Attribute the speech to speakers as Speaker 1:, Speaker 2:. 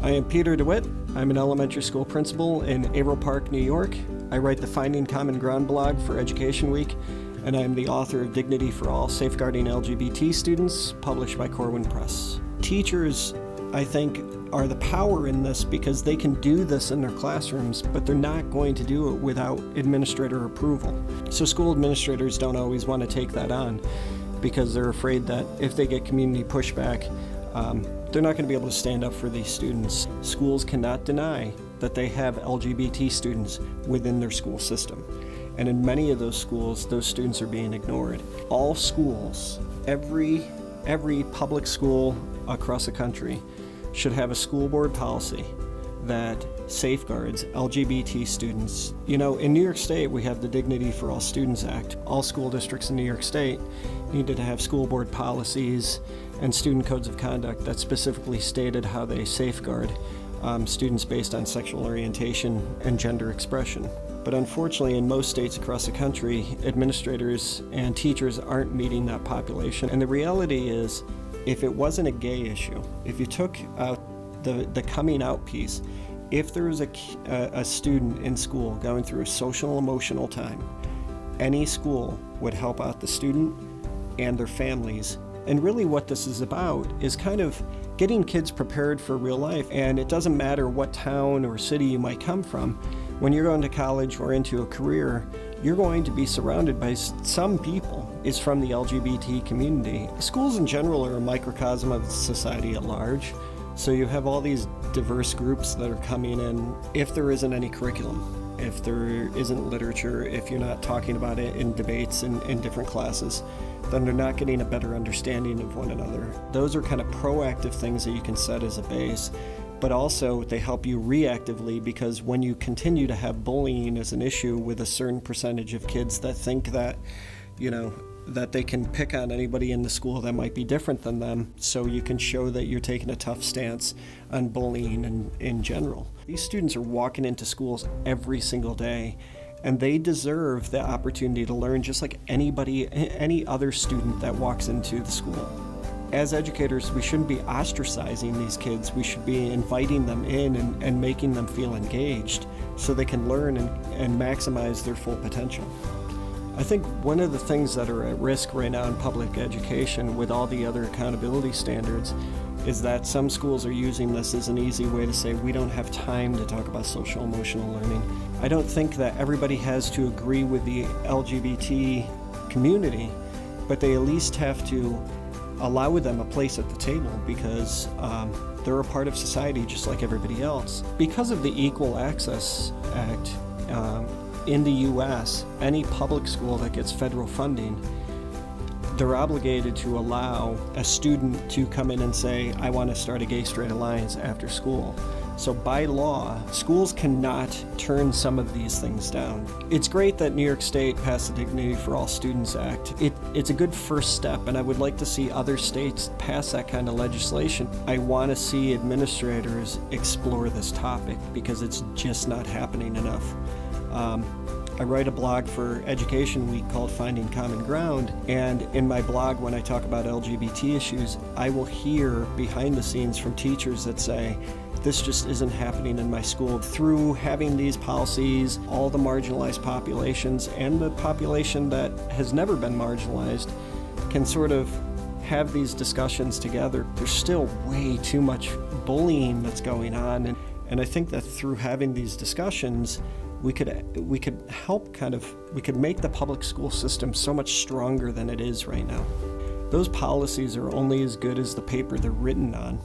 Speaker 1: I am Peter DeWitt. I'm an elementary school principal in Averill Park, New York. I write the Finding Common Ground blog for Education Week, and I'm the author of Dignity for All, Safeguarding LGBT Students, published by Corwin Press. Teachers, I think, are the power in this because they can do this in their classrooms, but they're not going to do it without administrator approval. So school administrators don't always want to take that on because they're afraid that if they get community pushback, they're not going to be able to stand up for these students. Schools cannot deny that they have LGBT students within their school system. And in many of those schools, those students are being ignored. All schools, every public school across the country should have a school board policy that safeguards LGBT students. You know, in New York State, we have the Dignity for All Students Act. All school districts in New York State needed to have school board policies and student codes of conduct that specifically stated how they safeguard students based on sexual orientation and gender expression. But unfortunately, in most states across the country, administrators and teachers aren't meeting that population. And the reality is, if it wasn't a gay issue, if you took out the coming out piece, if there was a student in school going through a social emotional time, any school would help out the student and their families. And really what this is about is kind of getting kids prepared for real life. And it doesn't matter what town or city you might come from. When you're going to college or into a career, you're going to be surrounded by some people is from the LGBT community. Schools in general are a microcosm of society at large. So you have all these diverse groups that are coming in. If there isn't any curriculum, if there isn't literature, if you're not talking about it in debates in different classes, then they're not getting a better understanding of one another. Those are kind of proactive things that you can set as a base, but also they help you reactively, because when you continue to have bullying as an issue with a certain percentage of kids that think that, you know, that they can pick on anybody in the school that might be different than them, so you can show that you're taking a tough stance on bullying in general. These students are walking into schools every single day, and they deserve the opportunity to learn just like any other student that walks into the school. As educators, we shouldn't be ostracizing these kids. We should be inviting them in and making them feel engaged so they can learn and maximize their full potential. I think one of the things that are at risk right now in public education with all the other accountability standards is that some schools are using this as an easy way to say we don't have time to talk about social emotional learning. I don't think that everybody has to agree with the LGBT community, but they at least have to allow them a place at the table because they're a part of society just like everybody else. Because of the Equal Access Act, in the U.S., any public school that gets federal funding, they're obligated to allow a student to come in and say, I want to start a gay-straight alliance after school. So by law, schools cannot turn some of these things down. It's great that New York State passed the Dignity for All Students Act. It's a good first step, and I would like to see other states pass that kind of legislation. I want to see administrators explore this topic because it's just not happening enough. I write a blog for Education Week called Finding Common Ground, and in my blog when I talk about LGBT issues, I will hear behind the scenes from teachers that say, this just isn't happening in my school. Through having these policies, all the marginalized populations and the population that has never been marginalized can sort of have these discussions together. There's still way too much bullying that's going on, and I think that through having these discussions, we could make the public school system so much stronger than it is right now. Those policies are only as good as the paper they're written on.